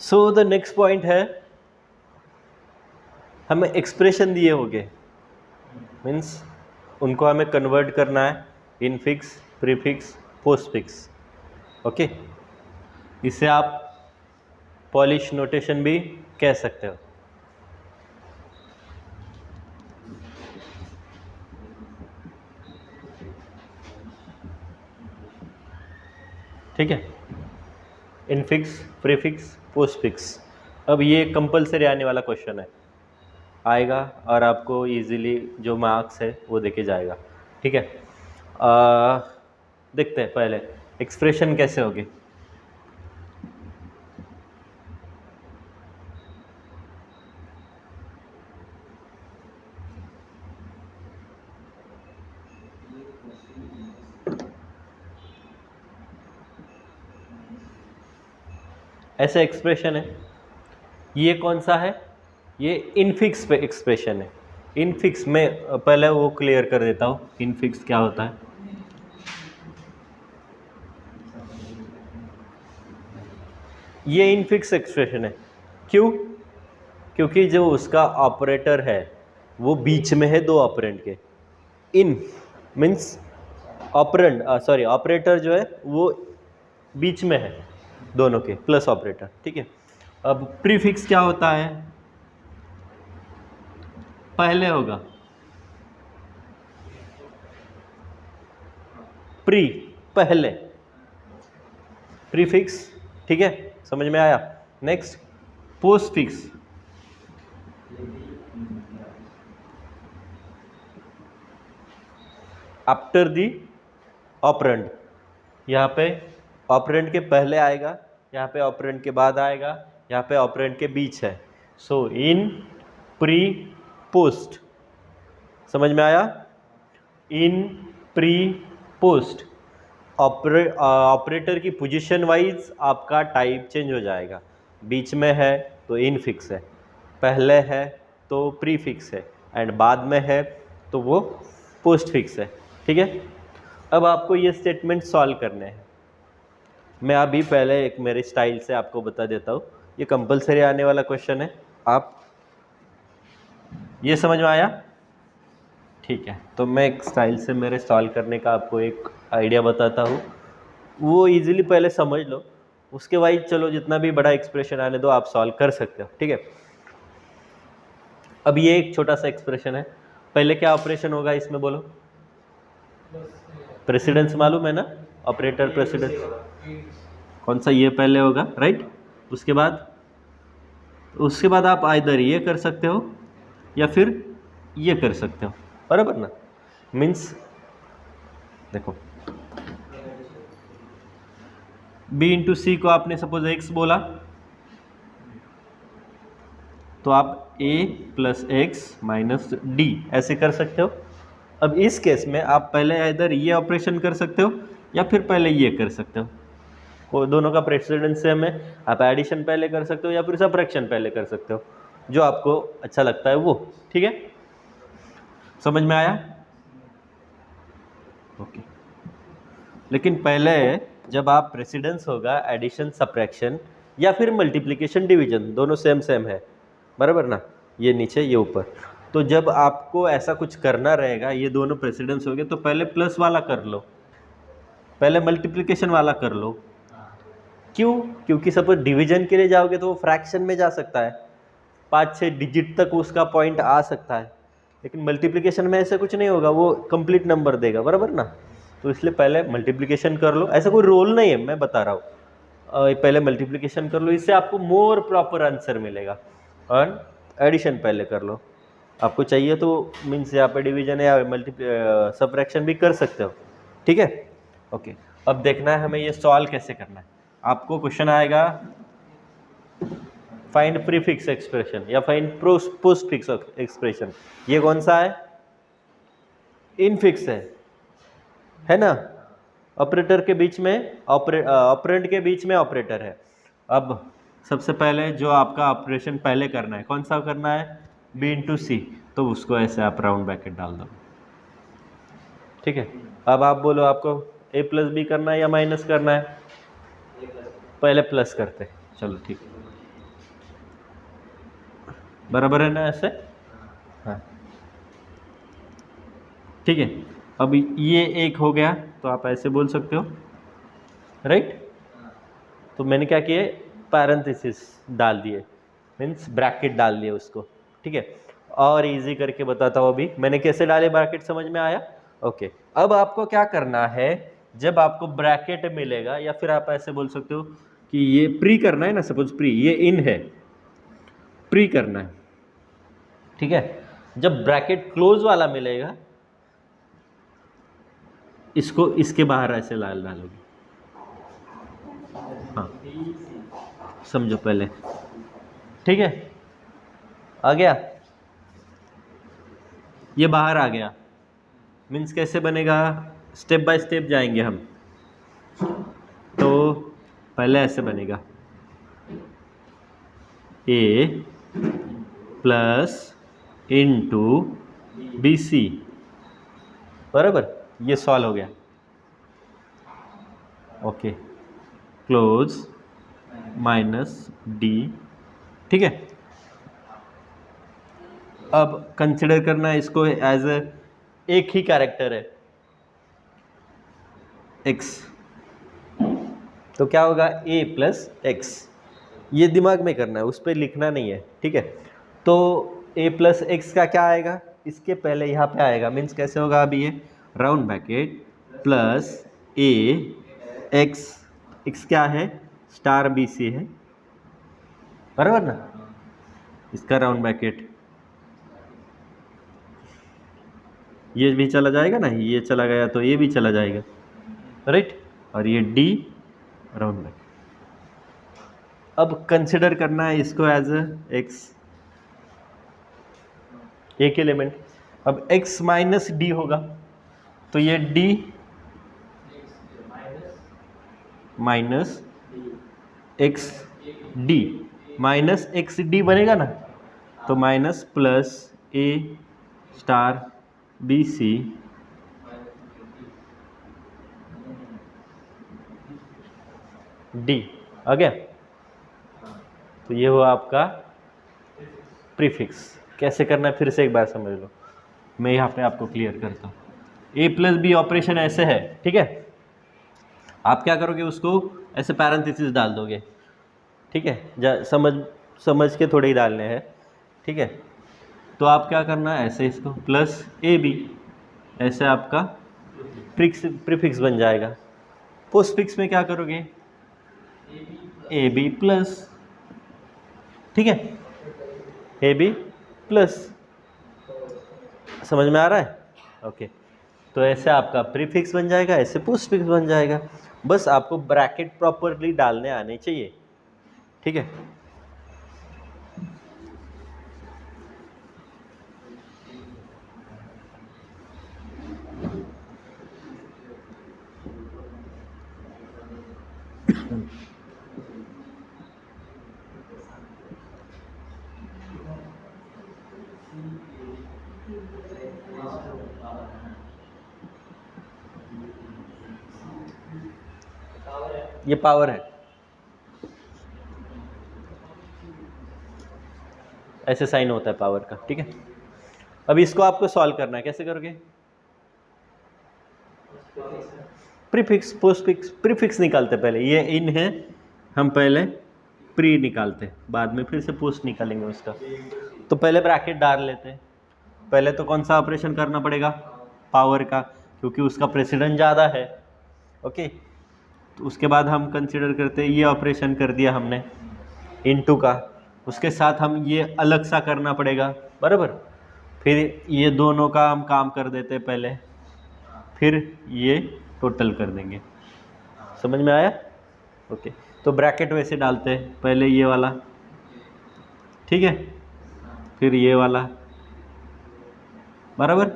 So the next point है, हमें expression दिए होंगे, मीन्स उनको हमें कन्वर्ट करना है in fix, prefix, postfix. Okay, इसे आप पॉलिश नोटेशन भी कह सकते हो। ठीक है, इनफिक्स, प्रीफिक्स, पोस्टफिक्स। अब ये कंपलसरी आने वाला क्वेश्चन है, आएगा और आपको इजीली जो मार्क्स है वो देके जाएगा। ठीक है, देखते हैं पहले एक्सप्रेशन कैसे होगी। ऐसा एक्सप्रेशन है, ये कौन सा है, ये इनफिक्स पे एक्सप्रेशन है। इनफिक्स में पहले वो क्लियर कर देता हूँ, इनफिक्स क्या होता है। ये इनफिक्स एक्सप्रेशन है, क्यों? क्योंकि जो उसका ऑपरेटर है वो बीच में है दो ऑपरेंड के। इन मीन्स ऑपरेंड, सॉरी ऑपरेटर जो है वो बीच में है दोनों के, प्लस ऑपरेटर। ठीक है, अब प्रीफिक्स क्या होता है, पहले होगा प्री, पहले प्रीफिक्स। ठीक है, समझ में आया। Next postfix, after the operand. यहाँ पे ऑपरेंड के पहले आएगा, यहाँ पे ऑपरेंड के बाद आएगा, यहाँ पे ऑपरेंड के बीच है। सो इन, प्री, पोस्ट। समझ में आया? इन, प्री, पोस्ट। ऑपरेटर की पोजीशन वाइज आपका टाइप चेंज हो जाएगा। बीच में है तो इन फिक्स है, पहले है तो प्री फिक्स है, एंड बाद में है तो वो पोस्ट फिक्स है। ठीक है, अब आपको ये स्टेटमेंट सॉल्व करने हैं। मैं अभी पहले एक मेरे स्टाइल से आपको बता देता हूँ, ये कंपलसरी आने वाला क्वेश्चन है। आप ये समझ में आया? ठीक है, तो मैं एक स्टाइल से मेरे सॉल्व करने का आपको एक आइडिया बताता हूँ, वो इजीली पहले समझ लो, उसके बाद चलो जितना भी बड़ा एक्सप्रेशन आने दो, आप सॉल्व कर सकते हो। ठीक है, अब ये एक छोटा सा एक्सप्रेशन है, पहले क्या ऑपरेशन होगा इसमें बोलो? प्रेसिडेंस मालूम है ना, ऑपरेटर प्रेसिडेंस। कौन सा? ये पहले होगा, राइट। उसके बाद आप आइदर ये कर सकते हो या फिर ये कर सकते हो, बराबर ना। मीन्स देखो, b इंटू सी को आपने सपोज x बोला, तो आप a plus x minus D ऐसे कर सकते हो। अब इस केस में आप पहले इधर ये ऑपरेशन कर सकते हो या फिर पहले ये कर सकते हो, वो दोनों का प्रेसिडेंस सेम है। आप एडिशन पहले कर सकते हो या फिर सबट्रैक्शन पहले कर सकते हो, जो आपको अच्छा लगता है वो। ठीक है, समझ में आया? ओके, लेकिन पहले जब आप प्रेसिडेंस होगा, एडिशन सबट्रैक्शन या फिर मल्टीप्लिकेशन डिवीजन, दोनों सेम सेम है, बराबर ना, ये नीचे ये ऊपर। तो जब आपको ऐसा कुछ करना रहेगा, ये दोनों प्रेसिडेंस हो गए, तो पहले प्लस वाला कर लो, पहले मल्टीप्लिकेशन वाला कर लो। क्यों? क्योंकि सपोज डिवीजन के लिए जाओगे तो वो फ्रैक्शन में जा सकता है, 5-6 डिजिट तक उसका पॉइंट आ सकता है, लेकिन मल्टीप्लिकेशन में ऐसा कुछ नहीं होगा, वो कंप्लीट नंबर देगा, बराबर ना। तो इसलिए पहले मल्टीप्लिकेशन कर लो, ऐसा कोई रोल नहीं है, मैं बता रहा हूँ। पहले मल्टीप्लिकेशन कर लो, इससे आपको मोर प्रॉपर आंसर मिलेगा। और एडिशन पहले कर लो, आपको चाहिए तो मीन्स यहाँ पे डिवीजन या सबट्रैक्शन भी कर सकते हो। ठीक है, ओके। अब देखना है हमें ये सॉल्व कैसे करना है। आपको क्वेश्चन आएगा फाइंड प्रीफिक्स एक्सप्रेशन या फाइंड पोस्टफिक्स एक्सप्रेशन। ये कौन सा है? इनफिक्स है ना, ऑपरेटर के बीच में ऑपरेंड के बीच में ऑपरेटर है। अब सबसे पहले जो आपका ऑपरेशन पहले करना है, कौन सा करना है? b इंटू सी, तो उसको ऐसे आप राउंड ब्रैकेट डाल दो। ठीक है, अब आप बोलो आपको a प्लस बी करना है या माइनस करना है? पहले प्लस करते हैं, चलो ठीक है। बराबर है ना ऐसे? हाँ ठीक है। अब ये एक हो गया तो आप ऐसे बोल सकते हो, राइट? तो मैंने क्या किए, पैरेंथेसिस डाल दिए, मीन्स ब्रैकेट डाल दिए उसको, ठीक है। और इजी करके बताता हूँ अभी मैंने कैसे डाले ब्रैकेट, समझ में आया? ओके। अब आपको क्या करना है, जब आपको ब्रैकेट मिलेगा या फिर आप ऐसे बोल सकते हो कि ये प्री करना है ना, सपोज प्री, ये इन है, प्री करना है, ठीक है। जब ब्रैकेट क्लोज वाला मिलेगा, इसको इसके बाहर ऐसे लाल डालोगे। हाँ समझो पहले, ठीक है। आ गया, ये बाहर आ गया, मीन्स कैसे बनेगा, स्टेप बाय स्टेप जाएंगे हम। तो पहले ऐसे बनेगा, ए प्लस इंटू बी सी, बराबर, ये सॉल्व हो गया। ओके, क्लोज माइनस डी, ठीक है। अब कंसिडर करना है इसको एज एक ही कैरेक्टर है x, तो क्या होगा a प्लस एक्स, ये दिमाग में करना है, उस पर लिखना नहीं है, ठीक है। तो a प्लस एक्स का क्या आएगा, इसके पहले यहाँ पे आएगा, मीन्स कैसे होगा, अभी ये round bracket plus a x, x क्या है, स्टार बी सी है, बराबर ना, इसका राउंड ब्रैकेट, ये भी चला जाएगा ना, ये चला गया तो ये भी चला जाएगा, राइट। और ये डी राउंड ब्रैकेट। अब कंसिडर करना है इसको एज एक्स, एक एलिमेंट। अब x माइनस डी होगा, तो ये d minus x D, minus x D बनेगा ना, तो माइनस प्लस ए स्टार बी सी डी, आ गया। तो ये हुआ आपका प्रीफिक्स। कैसे करना है फिर से एक बार समझ लो, मैं यहाँ पे आपको क्लियर करता हूँ। ए प्लस बी ऑपरेशन ऐसे है, ठीक है। आप क्या करोगे, उसको ऐसे पैरेंथेसिस डाल दोगे, ठीक है, समझ के थोड़े ही डालने हैं, ठीक है। तो आप क्या करना है, ऐसे इसको प्लस ए बी, ऐसे आपका प्रीफिक्स बन जाएगा। पोस्टफिक्स में क्या करोगे, ए बी प्लस, ठीक है, ए बी प्लस, समझ में आ रहा है? ओके। तो ऐसे आपका प्रीफिक्स बन जाएगा, ऐसे पोस्टफिक्स बन जाएगा। बस आपको ब्रैकेट प्रॉपरली डालने आने चाहिए, ठीक है। ये पावर है, ऐसे साइन होता है पावर का, ठीक है। अब इसको आपको सॉल्व करना है, कैसे करोगे, प्रीफिक्स पोस्टफिक्स, प्रीफिक्स निकालते पहले, ये इन है, हम पहले प्री निकालते, बाद में फिर से पोस्ट निकालेंगे उसका। तो पहले ब्रैकेट डाल लेते हैं। पहले तो कौन सा ऑपरेशन करना पड़ेगा, पावर का, क्योंकि उसका प्रेसिडेंट ज़्यादा है, ओके। तो उसके बाद हम कंसिडर करते हैं, ये ऑपरेशन कर दिया हमने इनटू का, उसके साथ हम ये अलग सा करना पड़ेगा, बराबर। फिर ये दोनों का हम काम कर देते हैं पहले, फिर ये टोटल कर देंगे, समझ में आया? ओके। तो ब्रैकेट वैसे डालते हैं, पहले ये वाला, ठीक है, फिर ये वाला, बराबर,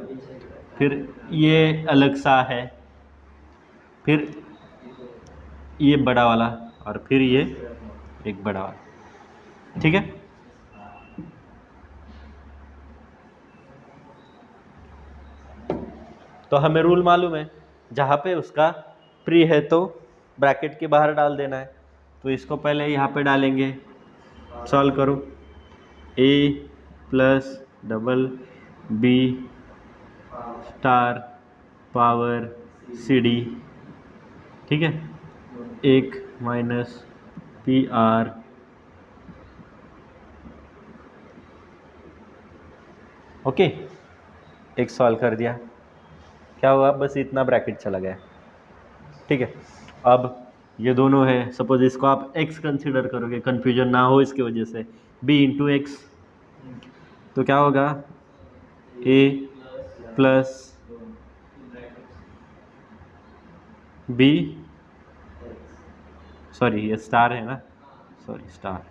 फिर ये अलग सा है, फिर ये बड़ा वाला, और फिर ये एक बड़ा वाला, ठीक है। तो हमें रूल मालूम है, जहाँ पे उसका प्री है तो ब्रैकेट के बाहर डाल देना है। तो इसको पहले यहाँ पे डालेंगे, सॉल्व करो, a plus double b star power C D, ठीक है, एक माइनस पी आर ओके। एक सॉल्व कर दिया, क्या हुआ, बस इतना ब्रैकेट चला गया, ठीक है। अब ये दोनों है, सपोज इसको आप x कंसीडर करोगे, कंफ्यूजन ना हो इसकी वजह से, b इंटू एक्स, तो क्या होगा a प्लस b, सॉरी ये स्टार है ना, सॉरी स्टार,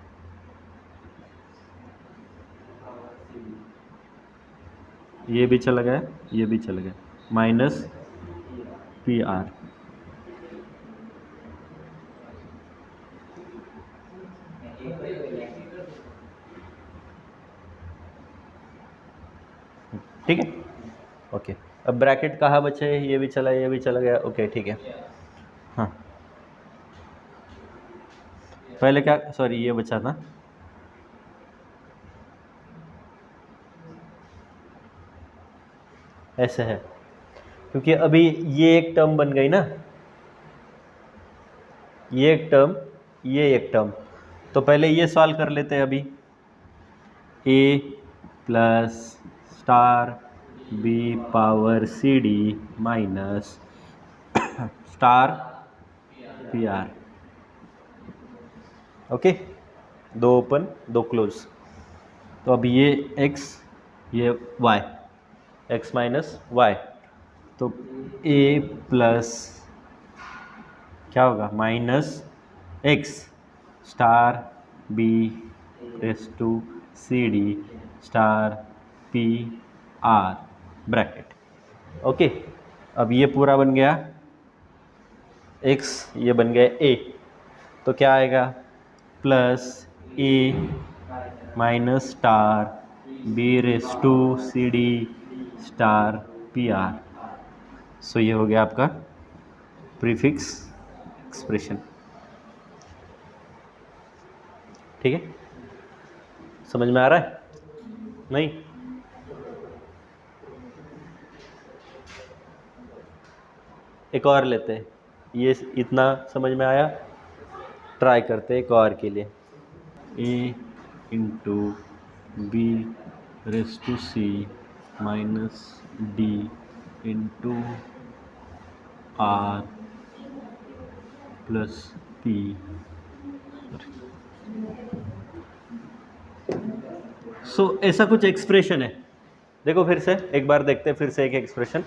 ये भी चला गया, ये भी चला गया, माइनस पी आर, ठीक है, ओके। अब ब्रैकेट कहाँ बचे, ये भी चला, ये भी चला गया, ओके ठीक है। हाँ पहले क्या, सॉरी ये बचा था, ऐसे है, क्योंकि अभी ये एक टर्म बन गई ना, ये एक टर्म, ये एक टर्म, तो पहले ये सॉल्व कर लेते हैं अभी, a plus star b power C D minus star P R, okay, दो ओपन दो क्लोज। तो अब ये x, ये y, x माइनस वाई, तो a प्लस क्या होगा minus x star b raise to C D star P R bracket, okay. अब ये पूरा बन गया x, ये बन गया a, तो क्या आएगा plus a minus star b raise to C D star P r, so ये हो गया आपका प्रीफिक्स एक्सप्रेशन, ठीक है, समझ में आ रहा है, नहीं? एक और लेते हैं, ये इतना समझ में आया, ट्राई करते हैं एक और के लिए, a into b raise to c minus D into r plus p, so ऐसा कुछ एक्सप्रेशन है, देखो फिर से एक बार देखते हैं, फिर से एक एक्सप्रेशन,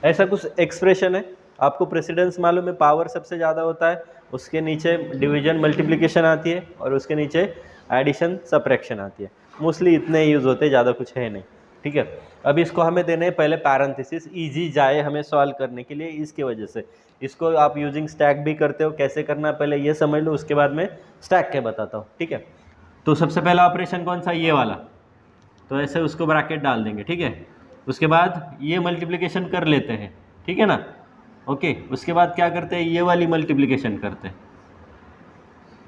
ऐसा कुछ एक्सप्रेशन है, आपको प्रेसिडेंस मालूम है, पावर सबसे ज़्यादा होता है, उसके नीचे डिवीजन मल्टीप्लिकेशन आती है, और उसके नीचे एडिशन सब्ट्रैक्शन आती है, मोस्टली इतने यूज़ होते हैं, ज़्यादा कुछ है नहीं, ठीक है। अब इसको हमें देने हैं पहले पैरेंथेसिस, इजी जाए हमें सॉल्व करने के लिए, इसके वजह से इसको आप यूजिंग स्टैक भी करते हो, कैसे करना है पहले ये समझ लो, उसके बाद में स्टैक के बताता हूँ, ठीक है। तो सबसे पहला ऑपरेशन कौन सा, ये वाला, तो ऐसे उसको ब्रैकेट डाल देंगे, ठीक है। उसके बाद ये मल्टीप्लिकेशन कर लेते हैं, ठीक है ना, ओके। उसके बाद क्या करते हैं, ये वाली मल्टीप्लिकेशन करते हैं,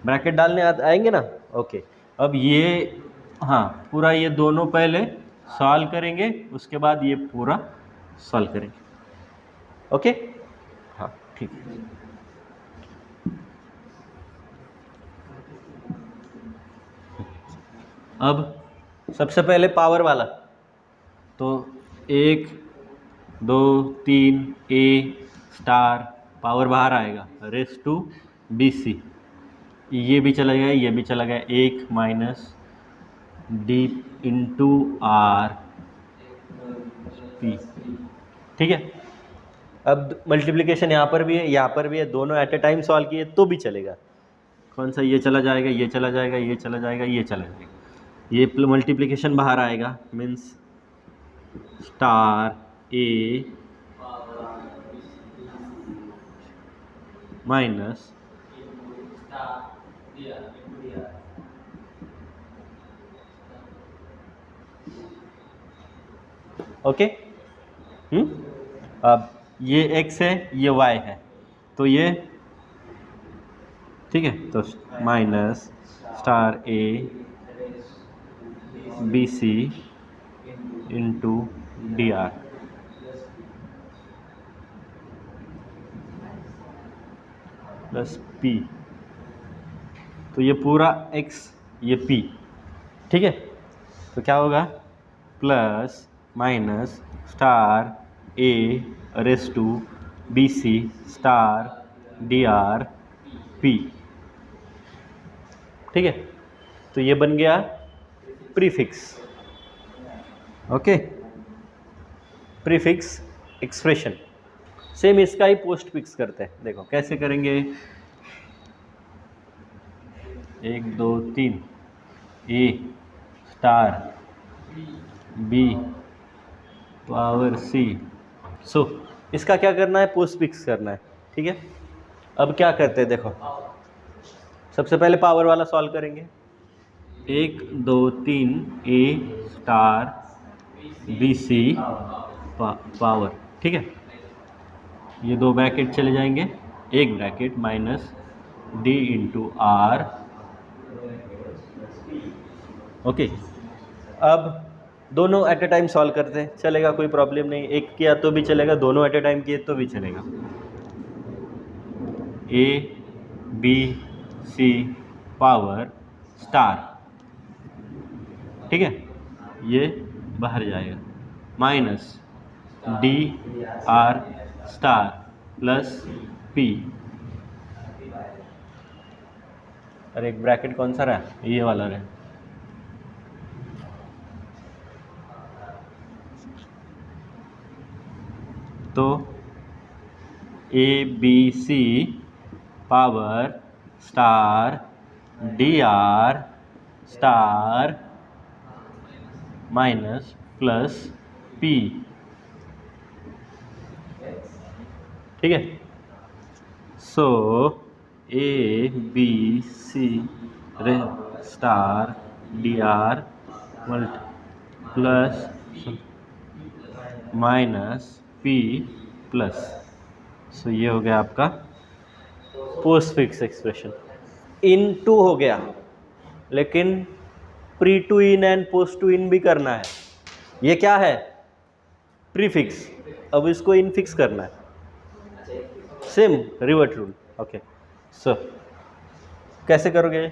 ब्रैकेट डालने आएंगे ना, ओके। अब ये, हाँ पूरा ये दोनों पहले सॉल्व करेंगे, उसके बाद ये पूरा सॉल्व करेंगे, ओके, हाँ ठीक है। अब सबसे पहले पावर वाला, तो 1 2 3 a स्टार, पावर बाहर आएगा रेस टू बी सी, ये भी चला गया, ये भी चला गया, 1 minus D into are P, ठीक है। अब मल्टीप्लिकेशन यहाँ पर भी है, यहाँ पर भी है, दोनों एट ए टाइम सॉल्व किए तो भी चलेगा, कौन सा, ये चला जाएगा, ये चला जाएगा, ये चला जाएगा, ये चला जाएगा, ये मल्टीप्लिकेशन बाहर आएगा, मीन्स स्टार ए माइनस ओके, अब ये x है, ये y है, तो ये ठीक है, तो minus star a B C into D are plus P. तो ये पूरा x, ये p, ठीक है। तो क्या होगा, plus minus star A raise to B C star D R P, ठीक है। तो ये बन गया prefix, okay, prefix expression. Same इसका ही पोस्ट फिक्स करते हैं, देखो कैसे करेंगे। 1 2 3 ए स्टार बी पावर सी। सो इसका क्या करना है, पोस्ट फिक्स करना है, ठीक है। अब क्या करते हैं, देखो सबसे पहले पावर वाला सॉल्व करेंगे। 1 2 3 A star B C power, ठीक है। ये दो ब्रैकेट चले जाएंगे, एक bracket minus D into R, okay. अब दोनों एट ए टाइम सॉल्व करते हैं, चलेगा, कोई प्रॉब्लम नहीं। एक किया तो भी चलेगा, दोनों एट ए टाइम किए तो भी चलेगा। A B C power star, ठीक है, ये बाहर जाएगा, minus D are star plus P. अरे एक ब्रैकेट कौन सा रहा, ये वाला रहा। तो a B C power star D R star minus plus p, ठीक है। So a B C star D R plus minus p plus. So ये हो गया आपका postfix expression. In to हो गया, लेकिन pre to in and post to in भी करना है। ये क्या है, प्रीफिक्स। अब इसको इन फिक्स करना है, सेम रिवर्ट रूल, ओके। सो कैसे करोगे,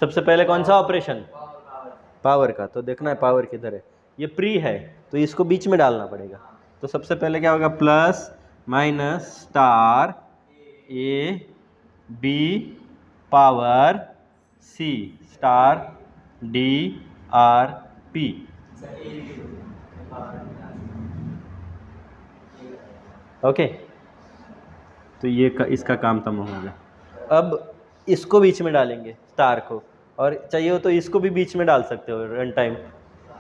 सबसे पहले कौन सा ऑपरेशन, पावर का। तो देखना है पावर किधर है, ये प्री है तो इसको बीच में डालना पड़ेगा। तो सबसे पहले क्या होगा, प्लस माइनस स्टार ए B power C star D R P, okay. तो ये इसका काम तमाम हो गया। अब इसको बीच में डालेंगे स्टार को, और चाहिए हो तो इसको भी बीच में डाल सकते हो रन टाइम,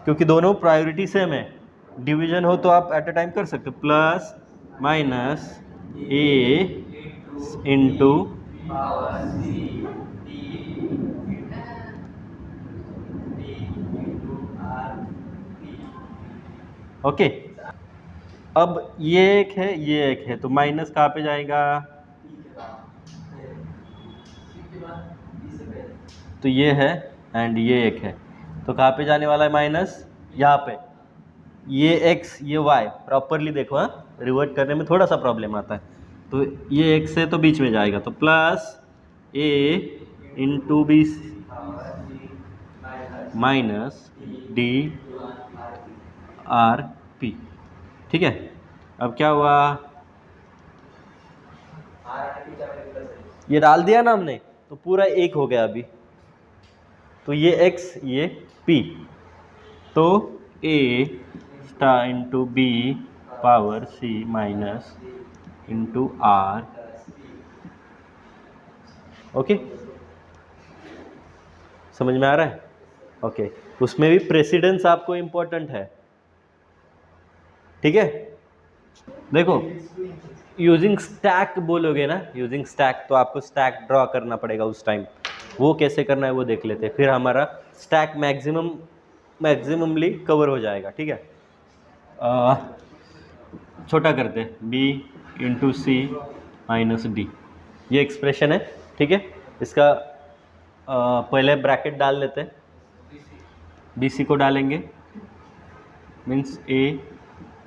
क्योंकि दोनों प्रायोरिटी सेम है। डिवीजन हो तो आप एट अ टाइम कर सकते हो, प्लस माइनस ए इंटू ओके। अब ये एक है, ये एक है, तो माइनस कहाँ पे जाएगा, तो ये है एंड ये एक है, तो कहाँ पे जाने वाला है माइनस, यहाँ पे। ये x ये y, प्रॉपरली देखो, हाँ, रिवर्ट करने में थोड़ा सा प्रॉब्लम आता है। तो ये x है तो बीच में जाएगा, तो plus a into B minus D R P, ठीक है। अब क्या हुआ, ये डाल दिया ना हमने, तो पूरा एक हो गया अभी। तो ये x ये p, तो a star into B power c minus into R, okay. समझ में आ रहा है, ओके। उसमें भी प्रेसिडेंस आपको इम्पोर्टेंट है, ठीक है। देखो यूजिंग स्टैक बोलोगे ना, यूजिंग स्टैक, तो आपको स्टैक ड्रॉ करना पड़ेगा उस टाइम। वो कैसे करना है वो देख लेते हैं, फिर हमारा स्टैक मैक्सिममली कवर हो जाएगा, ठीक है। छोटा करते हैं, b इंटू सी माइनस डी, ये एक्सप्रेशन है, ठीक है। इसका पहले ब्रैकेट डाल लेते हैं, बी सी को डालेंगे, means A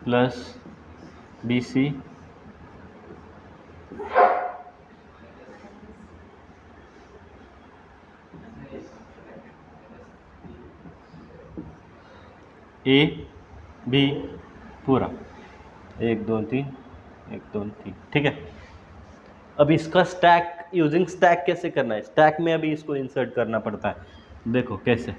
plus B C A B पूरा 1 2 3 1 2 3, ठीक है। अब इसका स्टैक यूजिंग स्टैक कैसे करना है, स्टैक में अभी इसको इंसर्ट करना पड़ता है, देखो कैसे।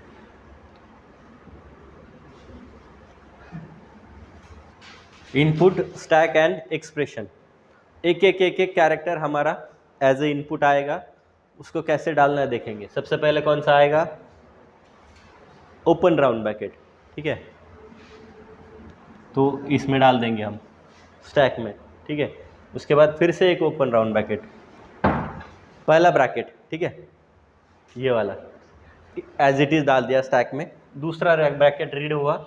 इनपुट स्टैक एंड एक्सप्रेशन, एक एक एक एक कैरेक्टर हमारा एज ए इनपुट आएगा, उसको कैसे डालना है देखेंगे। सबसे पहले कौन सा आएगा, ओपन राउंड ब्रैकेट, ठीक है, तो इसमें डाल देंगे हम स्टैक में, ठीक है। उसके बाद फिर से एक ओपन राउंड ब्रैकेट, पहला ब्रैकेट, ठीक है, ये वाला एज इट इज डाल दिया स्टैक में। दूसरा ब्रैकेट रीड हुआ,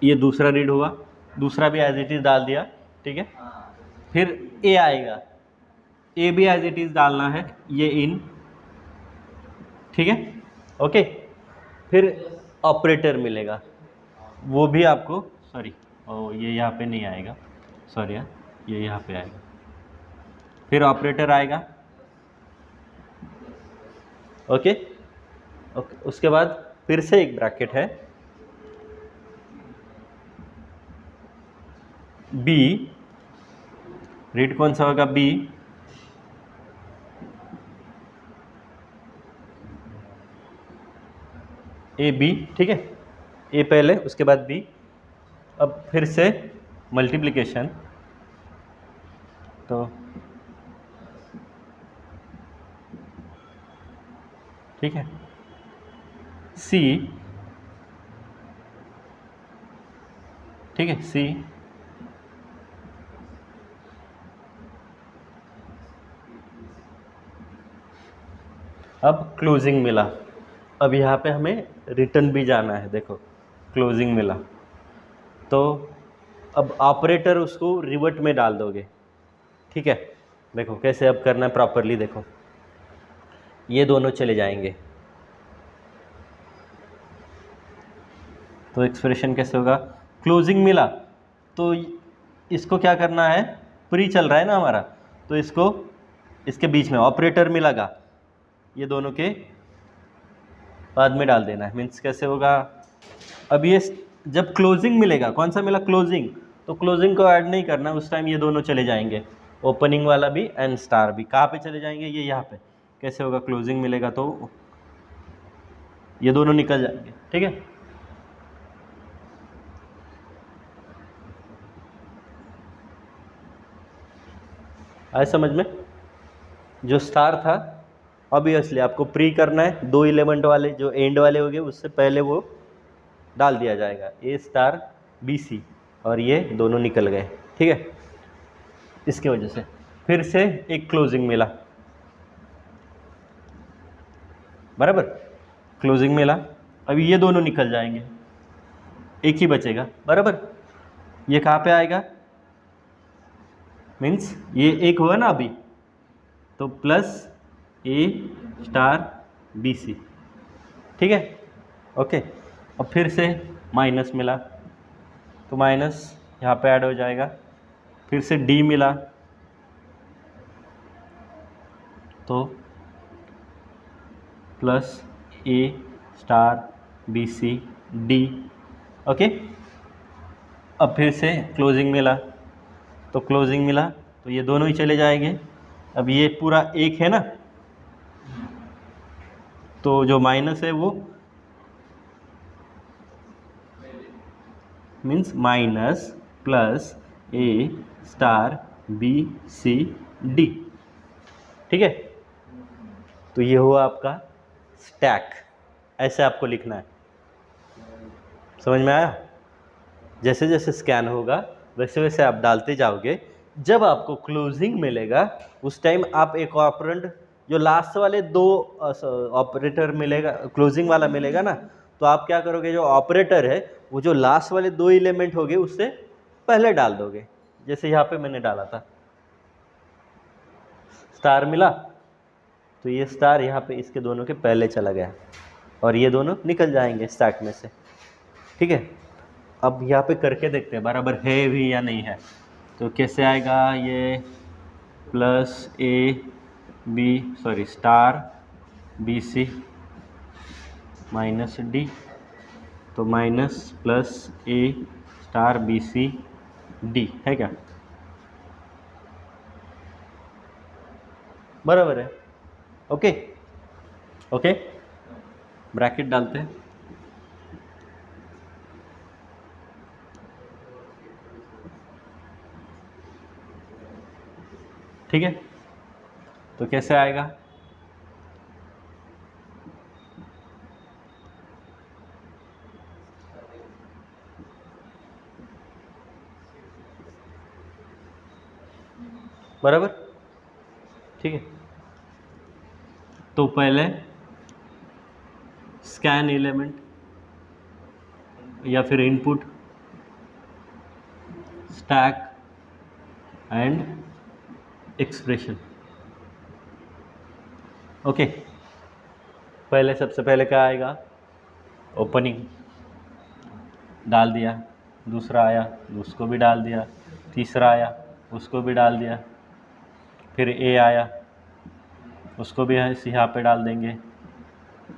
ये दूसरा रीड हुआ, दूसरा भी एज इट इज डाल दिया, ठीक है। फिर ए आएगा, ए भी एज इट इज डालना है, ये इन, ठीक है, ओके। फिर ऑपरेटर मिलेगा, वो भी आपको, सॉरी ये यहाँ पे नहीं आएगा, सॉरी यार, ये यहाँ पे आएगा। फिर ऑपरेटर आएगा, ओके ओके। उसके बाद फिर से एक ब्रैकेट है, बी, रीड कौन सा होगा, बी, ए बी, ठीक है, ए पहले उसके बाद बी। अब फिर से मल्टीप्लिकेशन, तो ठीक है, सी, ठीक है, सी, अब क्लोजिंग मिला। अब यहाँ पे हमें रिटर्न भी जाना है, देखो क्लोजिंग मिला, तो अब ऑपरेटर उसको रिवर्ट में डाल दोगे, ठीक है। देखो कैसे अब करना है प्रॉपरली, देखो ये दोनों चले जाएंगे, तो एक्सप्रेशन कैसे होगा, क्लोजिंग मिला तो इसको क्या करना है, प्री चल रहा है ना हमारा, तो इसको इसके बीच में ऑपरेटर मिलेगा, ये दोनों के बाद में डाल देना है। मीन्स कैसे होगा, अब ये जब क्लोजिंग मिलेगा, कौन सा मिला, क्लोजिंग, तो क्लोजिंग को ऐड नहीं करना, उस टाइम ये दोनों चले जाएंगे, ओपनिंग वाला भी एंड स्टार भी। कहाँ पे चले जाएंगे, ये यहाँ पे। कैसे होगा, क्लोजिंग मिलेगा तो ये दोनों निकल जाएंगे, ठीक है। आए समझ में, जो स्टार था ऑब्वियसली आपको प्री करना है, 2 एलिमेंट वाले जो एंड वाले हो गए उससे पहले वो डाल दिया जाएगा, ए स्टार बी सी, और ये दोनों निकल गए, ठीक है। इसके वजह से फिर से एक क्लोजिंग मिला, बराबर, क्लोजिंग मिला, अब ये दोनों निकल जाएंगे, एक ही बचेगा, बराबर। ये कहाँ पे आएगा, मीन्स ये एक हुआ ना अभी, तो प्लस ए स्टार बी सी, ठीक है, ओके। अब फिर से माइनस मिला, तो माइनस यहाँ पे ऐड हो जाएगा, फिर से डी मिला, तो प्लस ए star B C D, okay. अब फिर से क्लोजिंग मिला, तो क्लोजिंग मिला तो ये दोनों ही चले जाएंगे। अब ये पूरा एक है ना, तो जो माइनस है वो मीन्स माइनस प्लस ए स्टार बी सी डी, ठीक है। तो ये हुआ आपका स्टैक, ऐसे आपको लिखना है, समझ में आया। जैसे जैसे स्कैन होगा वैसे वैसे आप डालते जाओगे, जब आपको क्लोजिंग मिलेगा उस टाइम आप एक ऑपरेंड जो लास्ट वाले 2 ऑपरेटर मिलेगा, क्लोजिंग वाला मिलेगा ना, तो आप क्या करोगे, जो ऑपरेटर है वो जो लास्ट वाले 2 एलिमेंट हो गए उससे पहले डाल दोगे, जैसे यहाँ पे मैंने डाला था, स्टार मिला तो ये स्टार यहाँ पे इसके दोनों के पहले चला गया, और ये दोनों निकल जाएंगे स्टैक में से, ठीक है। अब यहाँ पे करके देखते हैं बराबर है भी या नहीं है। तो कैसे आएगा ये, plus A B sorry star B C minus D, तो माइनस प्लस ए स्टार बी सी डी है क्या, बराबर है। ओके ओके, ब्रैकेट डालते हैं, ठीक है। तो कैसे आएगा, बराबर, ठीक है। तो पहले स्कैन एलिमेंट या फिर input stack and expression, okay. पहले सबसे पहले क्या आएगा, ओपनिंग डाल दिया, दूसरा आया उसको भी डाल दिया, तीसरा आया उसको भी डाल दिया, फिर ए आया उसको भी यहाँ पे डाल देंगे,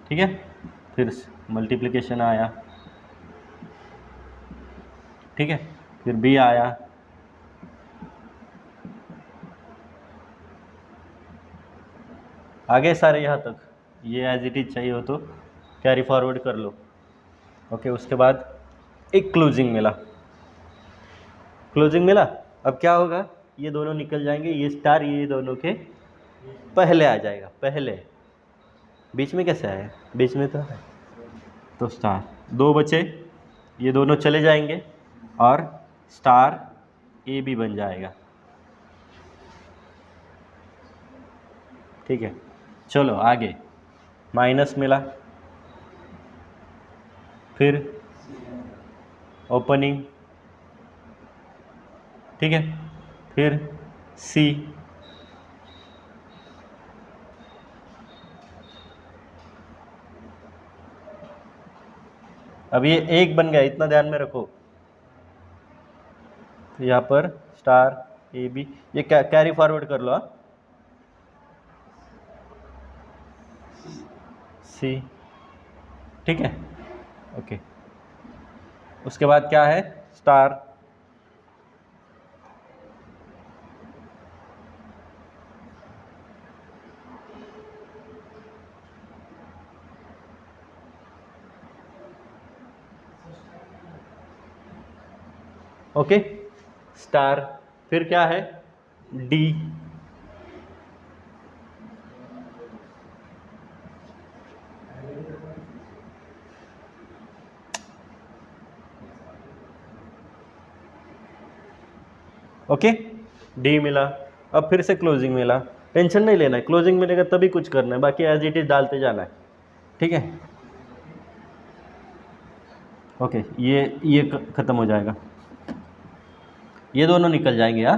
ठीक है। फिर मल्टीप्लिकेशन आया, ठीक है। फिर बी आया, आगे सारे यहाँ तक, ये एज इट इज चाहिए हो तो कैरी फॉरवर्ड कर लो, ओके। उसके बाद एक क्लोजिंग मिला, क्लोजिंग मिला। अब क्या होगा, ये दोनों निकल जाएंगे, ये स्टार ये दोनों के पहले आ जाएगा, पहले। बीच में कैसे आया, बीच में तो है, तो स्टार दो बचे, ये दोनों चले जाएंगे और स्टार ए भी बन जाएगा, ठीक है। चलो आगे, माइनस मिला, फिर ओपनिंग, ठीक है। फिर सी, अब ये एक बन गया, इतना ध्यान में रखो। तो यहाँ पर स्टार ए बी, ये कैरी फॉरवर्ड कर लो, सी, ठीक है, ओके। उसके बाद क्या है, स्टार, ओके, स्टार, फिर क्या है, डी, ओके, डी मिला। अब फिर से क्लोजिंग मिला, टेंशन नहीं लेना है, क्लोजिंग मिलेगा तभी कुछ करना है, बाकी एज इट इज डालते जाना है, ठीक है। ओके, ये खत्म हो जाएगा, ये दोनों निकल जाएंगे यार।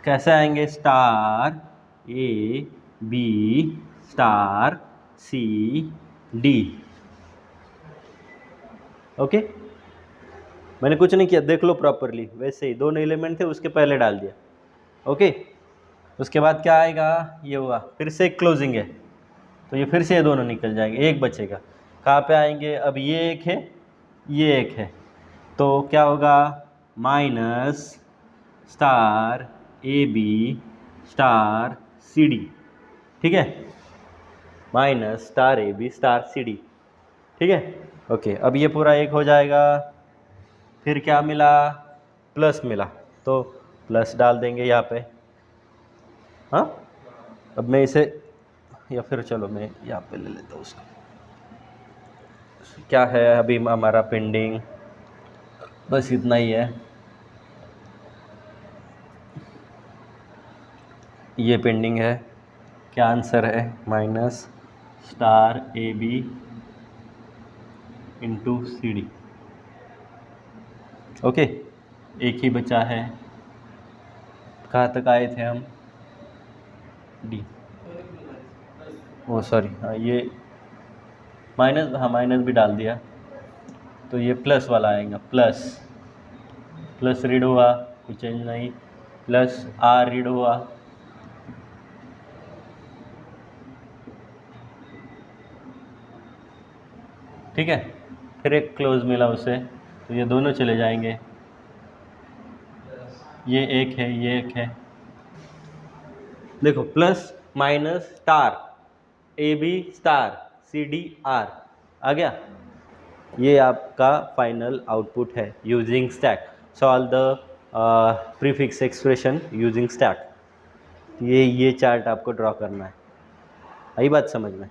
कैसे आएंगे, star A B star C D, okay. मैंने कुछ नहीं किया, देख लो प्रॉपरली, वैसे ही दोनों एलिमेंट थे उसके पहले डाल दिया, ओके। उसके बाद क्या आएगा, ये हुआ, फिर से एक क्लोजिंग है, तो ये फिर से ये दोनों निकल जाएंगे, एक बचेगा। कहाँ पे आएंगे, अब ये एक है ये एक है, तो क्या होगा, minus star A B star C D, ठीक है, minus star A B star C D, ठीक है, ओके। अब ये पूरा एक हो जाएगा, फिर क्या मिला, प्लस मिला, तो प्लस डाल देंगे यहाँ पे, हाँ। अब मैं इसे, या फिर चलो मैं यहाँ पे ले लेता हूँ उसको, क्या है अभी हमारा पेंडिंग, बस इतना ही है, ये पेंडिंग है। क्या आंसर है, माइनस स्टार ए B into C D, okay. एक ही बचा है, कहाँ तक आए थे हम, डी, ओ सॉरी, हाँ ये माइनस, हाँ माइनस भी डाल दिया, तो ये प्लस वाला आएगा, प्लस प्लस रीड हुआ, कोई चेंज नहीं, प्लस आर रीड हुआ, ठीक है। फिर एक क्लोज मिला उसे, तो ये दोनों चले जाएंगे, ये एक है, ये एक है। देखो plus minus star, A B star, C d r आ गया। ये आपका फाइनल आउटपुट है using stack. Solve the prefix expression using stack. ये चार्ट आपको ड्रॉ करना है। आई बात समझ में?